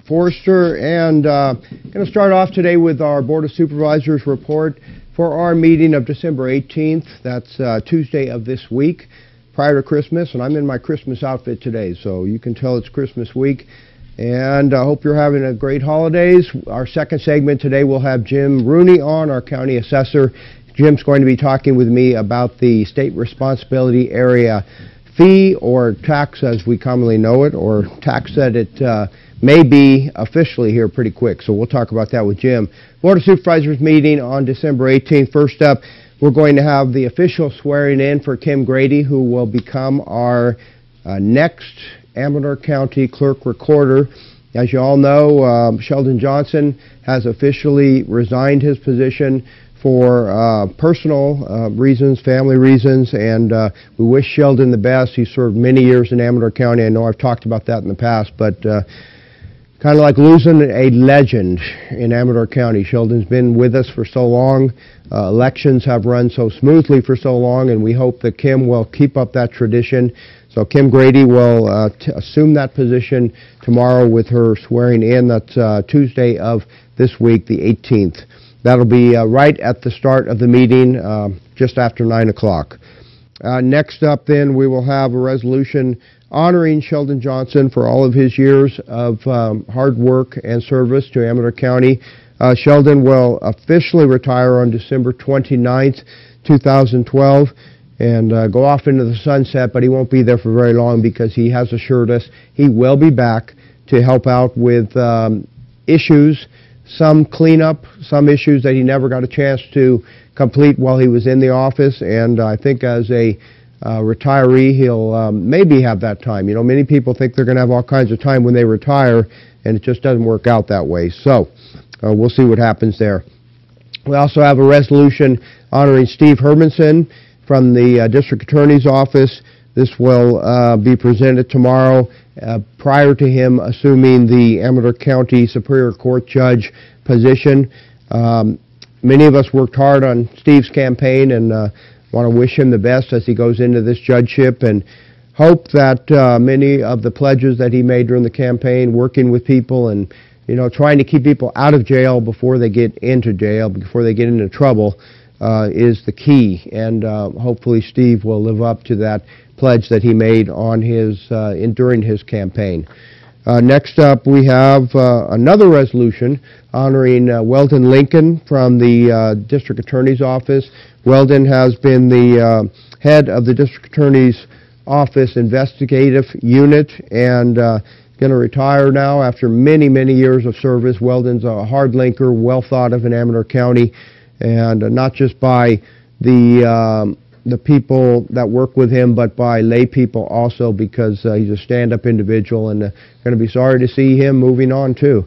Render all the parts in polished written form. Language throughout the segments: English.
Forster, and going to start off today with our Board of Supervisors report for our meeting of December 18th. That's Tuesday of this week, prior to Christmas, and I'm in my Christmas outfit today, so you can tell it's Christmas week. And I hope you're having a great holidays. Our second segment today will have Jim Rooney on, our county assessor. Jim's going to be talking with me about the state responsibility area fee, or tax as we commonly know it, or tax that it may be officially here pretty quick. So we'll talk about that with Jim. Board of Supervisors meeting on December 18th. First up, we're going to have the official swearing in for Kim Grady, who will become our next Amador County Clerk Recorder. As you all know, Sheldon Johnson has officially resigned his position for personal reasons, family reasons, and we wish Sheldon the best. He served many years in Amador County. I know I've talked about that in the past, but kind of like losing a legend in Amador County. Sheldon's been with us for so long. Elections have run so smoothly for so long, and we hope that Kim will keep up that tradition. So Kim Grady will assume that position tomorrow with her swearing in. That's Tuesday of this week, the 18th. That'll be right at the start of the meeting, just after 9 o'clock. Next up then, we will have a resolution honoring Sheldon Johnson for all of his years of hard work and service to Amador County. Sheldon will officially retire on December 29th, 2012, and go off into the sunset, but he won't be there for very long because he has assured us he will be back to help out with issues, some cleanup, some issues that he never got a chance to complete while he was in the office, and I think as a retiree, he'll maybe have that time. You know, many people think they're going to have all kinds of time when they retire, and it just doesn't work out that way. So we'll see what happens there. We also have a resolution honoring Steve Hermanson from the District Attorney's Office. This will be presented tomorrow prior to him assuming the Amador County Superior Court Judge position. Many of us worked hard on Steve's campaign and want to wish him the best as he goes into this judgeship, and hope that many of the pledges that he made during the campaign, working with people and, you know, trying to keep people out of jail before they get into jail, before they get into trouble, is the key. And hopefully Steve will live up to that pledge that he made on his during his campaign. Next up, we have another resolution honoring Weldon Lincoln from the District Attorney's Office. Weldon has been the head of the District Attorney's Office Investigative Unit and going to retire now after many, many years of service. Weldon's a hard linker, well thought of in Amador County, and not just by the people that work with him, but by lay people also, because he's a stand-up individual, and going to be sorry to see him moving on too.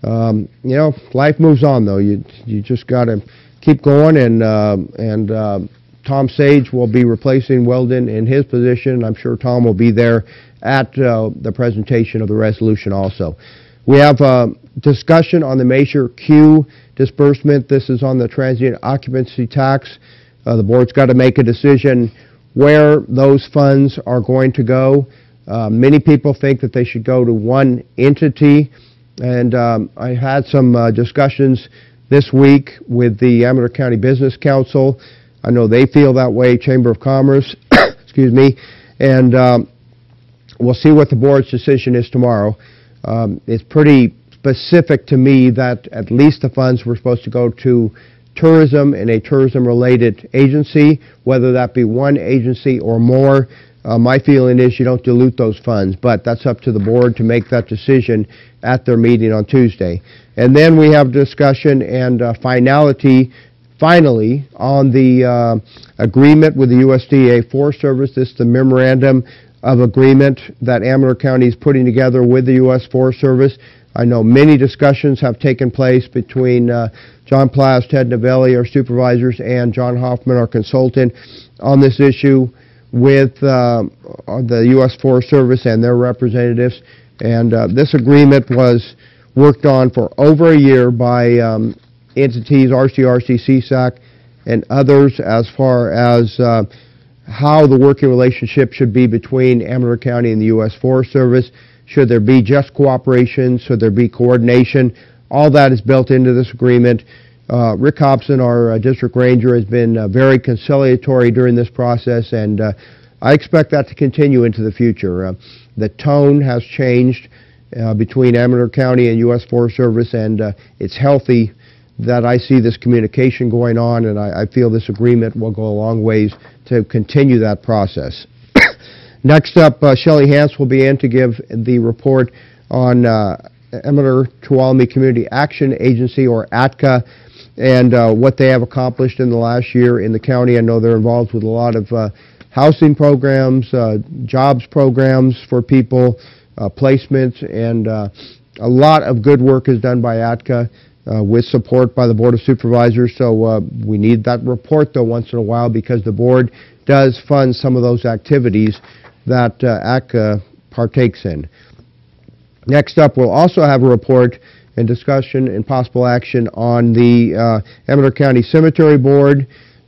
You know, life moves on though. You just got to keep going, and Tom Sage will be replacing Weldon in his position. I'm sure Tom will be there at the presentation of the resolution also. We have a discussion on the Measure Q disbursement. This is on the transient occupancy tax. The board's got to make a decision where those funds are going to go. Many people think that they should go to one entity, and I had some discussions this week with the Amador County Business Council. I know they feel that way, Chamber of Commerce, excuse me, and we'll see what the board's decision is tomorrow. It's pretty specific to me that at least the funds were supposed to go to tourism and a tourism-related agency, whether that be one agency or more. My feeling is you don't dilute those funds, but that's up to the board to make that decision at their meeting on Tuesday. And then we have discussion and finally on the agreement with the USDA Forest Service. This is the memorandum of agreement that Amador County is putting together with the U.S. Forest Service. I know many discussions have taken place between John Plass, Ted Novelli, our supervisors, and John Hoffman, our consultant, on this issue with the U.S. Forest Service and their representatives. And this agreement was worked on for over a year by entities, RCRC, CSAC, and others, as far as how the working relationship should be between Amador County and the U.S. Forest Service. should there be just cooperation, should there be coordination. All that is built into this agreement. Rick Hobson, our district ranger, has been very conciliatory during this process, and I expect that to continue into the future. The tone has changed between Amador County and U.S. Forest Service, and it's healthy that I see this communication going on, and I feel this agreement will go a long ways to continue that process. Next up, Shelley Hance will be in to give the report on Amador-Tuolumne Community Action Agency, or ATCA, and what they have accomplished in the last year in the county. I know they're involved with a lot of housing programs, jobs programs for people, placements, and a lot of good work is done by ATCA with support by the Board of Supervisors. So we need that report, though, once in a while, because the board does fund some of those activities that ATCA partakes in. Next up, we'll also have a report and discussion and possible action on the Amador County Cemetery Board.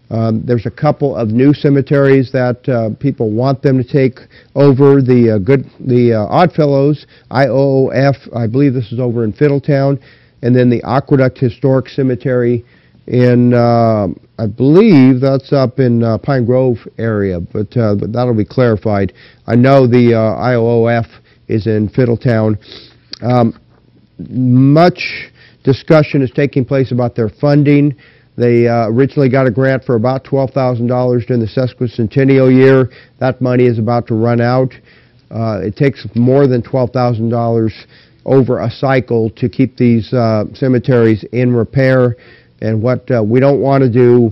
There's a couple of new cemeteries that people want them to take over. The Oddfellows, IOOF, I believe this is over in Fiddletown, and then the Aqueduct Historic Cemetery in, I believe that's up in Pine Grove area, but that'll be clarified. I know the IOOF is in Fiddletown. Much discussion is taking place about their funding. They originally got a grant for about $12,000 during the sesquicentennial year. That money is about to run out. It takes more than $12,000 over a cycle to keep these cemeteries in repair. And what we don't want to do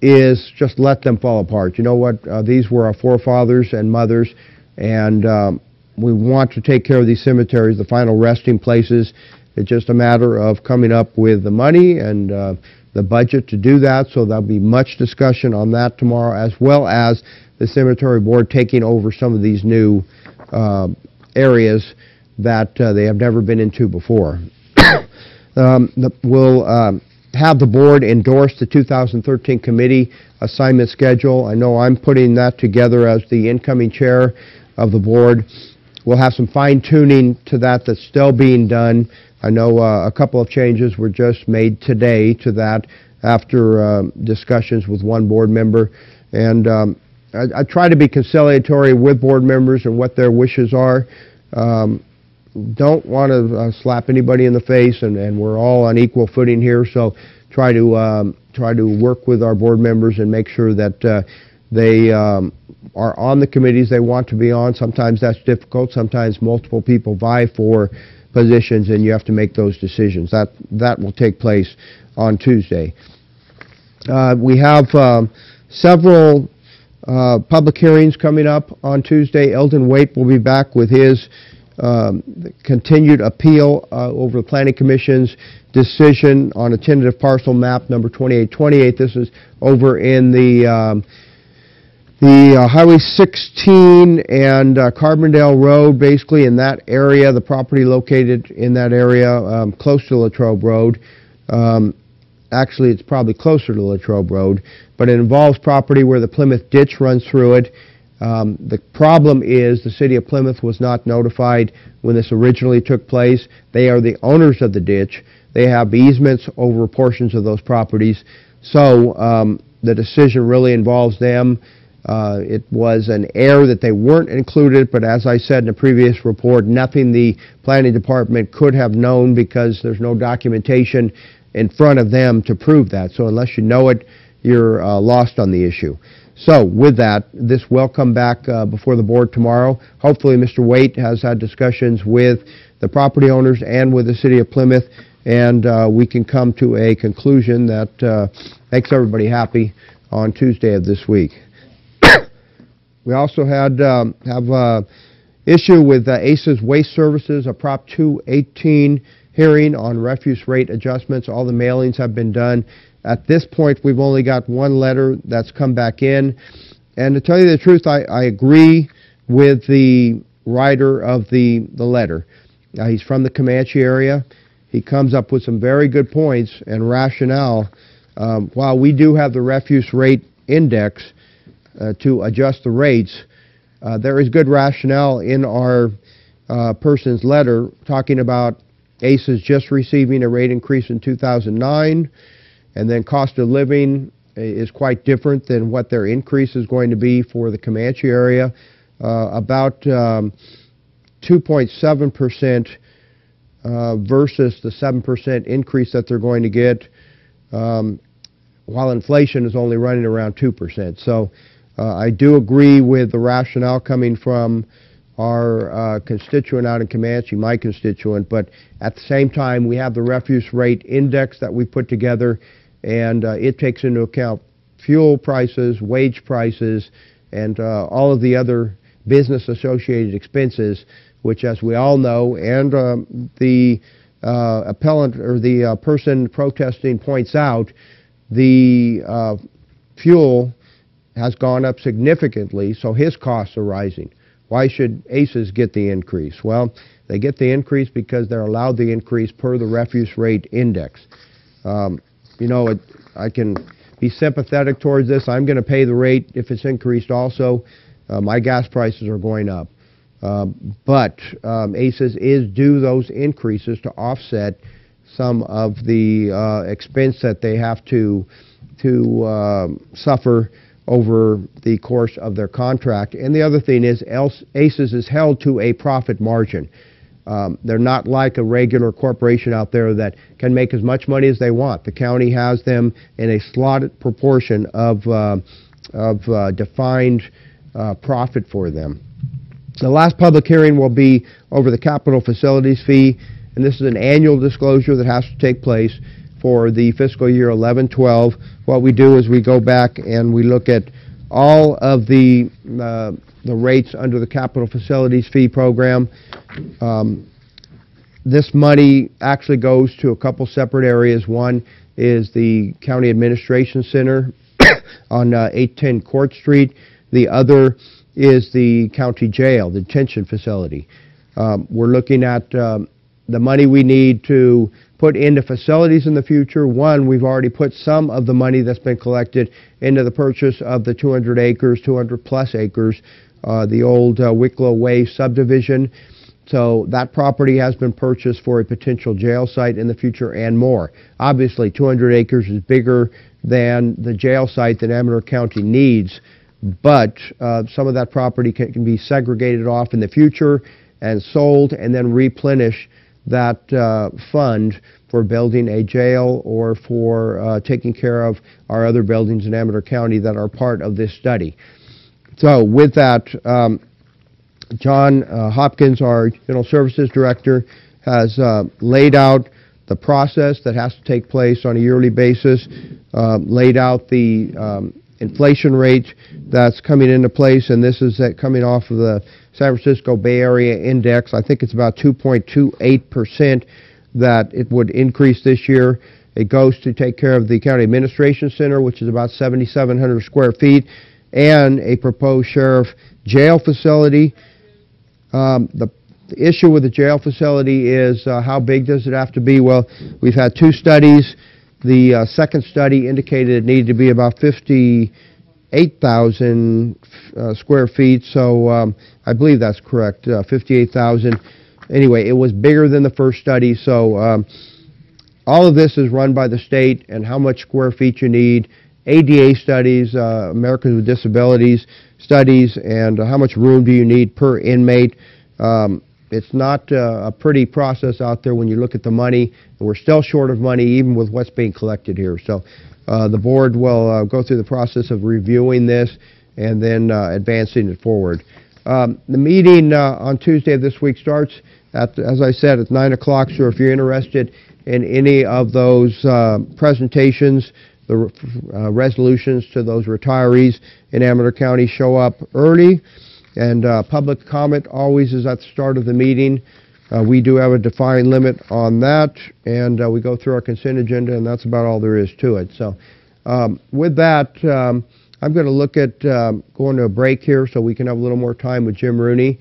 is just let them fall apart. You know what? These were our forefathers and mothers, and we want to take care of these cemeteries, the final resting places. It's just a matter of coming up with the money and the budget to do that, so there'll be much discussion on that tomorrow, as well as the cemetery board taking over some of these new areas that they have never been into before. We'll have the board endorse the 2013 committee assignment schedule. I know I'm putting that together as the incoming chair of the board. We'll have some fine-tuning to that that's still being done. I know a couple of changes were just made today to that after discussions with one board member. And I try to be conciliatory with board members and what their wishes are. Don't want to slap anybody in the face, and we're all on equal footing here, so try to work with our board members and make sure that they are on the committees they want to be on. Sometimes that's difficult. Sometimes multiple people vie for positions, and you have to make those decisions. That will take place on Tuesday. We have several public hearings coming up on Tuesday. Eldon Waite will be back with his continued appeal over the Planning Commission's decision on a tentative parcel map number 2828. This is over in the Highway 16 and Carbondale Road, basically in that area, the property located in that area, close to Latrobe Road. Actually, it's probably closer to Latrobe Road, but it involves property where the Plymouth ditch runs through it. The problem is the city of Plymouth was not notified when this originally took place. They are the owners of the ditch. They have easements over portions of those properties. So the decision really involves them. It was an error that they weren't included, but as I said in a previous report, nothing the planning department could have known because there's no documentation in front of them to prove that. So unless you know it, you're lost on the issue. So with that, this will come back before the board tomorrow. Hopefully Mr. Waite has had discussions with the property owners and with the city of Plymouth, and we can come to a conclusion that makes everybody happy on Tuesday of this week. We also have issue with ACE's Waste Services, a Prop 218 hearing on refuse rate adjustments. All the mailings have been done. At this point, we've only got one letter that's come back in. And to tell you the truth, I agree with the writer of the letter. He's from the Comanche area. He comes up with some very good points and rationale. While we do have the refuse rate index to adjust the rates, there is good rationale in our person's letter talking about ACES just receiving a rate increase in 2009, and then cost of living is quite different than what their increase is going to be for the Comanche area, about 2.7% versus the 7% increase that they're going to get, while inflation is only running around 2%. So I do agree with the rationale coming from our constituent out in Comanche, my constituent, but at the same time we have the refuse rate index that we put together, and it takes into account fuel prices, wage prices, and all of the other business associated expenses, which, as we all know, and the appellant or the person protesting points out, the fuel has gone up significantly, so his costs are rising. Why should ACES get the increase? Well, they get the increase because they're allowed the increase per the refuse rate index. You know, I can be sympathetic towards this. I'm going to pay the rate if it's increased also. My gas prices are going up. But ACES is due those increases to offset some of the expense that they have to suffer over the course of their contract. And the other thing is ACES is held to a profit margin. They're not like a regular corporation out there that can make as much money as they want. The county has them in a slotted proportion of defined profit for them. The last public hearing will be over the capital facilities fee, and this is an annual disclosure that has to take place for the fiscal year 11-12. What we do is we go back and we look at all of the rates under the capital facilities fee program. This money actually goes to a couple separate areas. One is the County Administration Center on 810 Court Street. The other is the county jail, the detention facility. We're looking at the money we need to put into facilities in the future. One, we've already put some of the money that's been collected into the purchase of the 200 acres, 200 plus acres, the old Wicklow Way subdivision. So that property has been purchased for a potential jail site in the future and more. Obviously, 200 acres is bigger than the jail site that Amador County needs, but some of that property can be segregated off in the future and sold and then replenish that fund for building a jail or for taking care of our other buildings in Amador County that are part of this study. So with that, John Hopkins, our General Services Director, has laid out the process that has to take place on a yearly basis, laid out the inflation rate that's coming into place, and this is coming off of the San Francisco Bay Area Index. I think it's about 2.28% that it would increase this year. It goes to take care of the County Administration Center, which is about 7,700 square feet, and a proposed sheriff jail facility. The issue with the jail facility is how big does it have to be? Well, we've had two studies. The second study indicated it needed to be about 58,000 square feet, so I believe that's correct, 58,000. Anyway, it was bigger than the first study, so all of this is run by the state and how much square feet you need, ADA studies, Americans with Disabilities studies, and how much room do you need per inmate. It's not a pretty process out there when you look at the money, and we're still short of money even with what's being collected here. So the board will go through the process of reviewing this and then advancing it forward. The meeting on Tuesday of this week starts at, as I said, at 9 o'clock, so if you're interested in any of those presentations, the resolutions to those retirees in Amador County, show up early. And public comment always is at the start of the meeting. We do have a defined limit on that, and we go through our consent agenda, and that's about all there is to it. So with that, I'm going to look at going to a break here so we can have a little more time with Jim Rooney.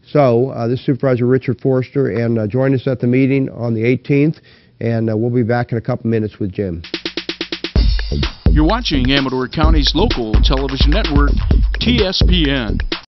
So this is Supervisor Richard Forster, and join us at the meeting on the 18th, and we'll be back in a couple minutes with Jim. You're watching Amador County's local television network, TSPN.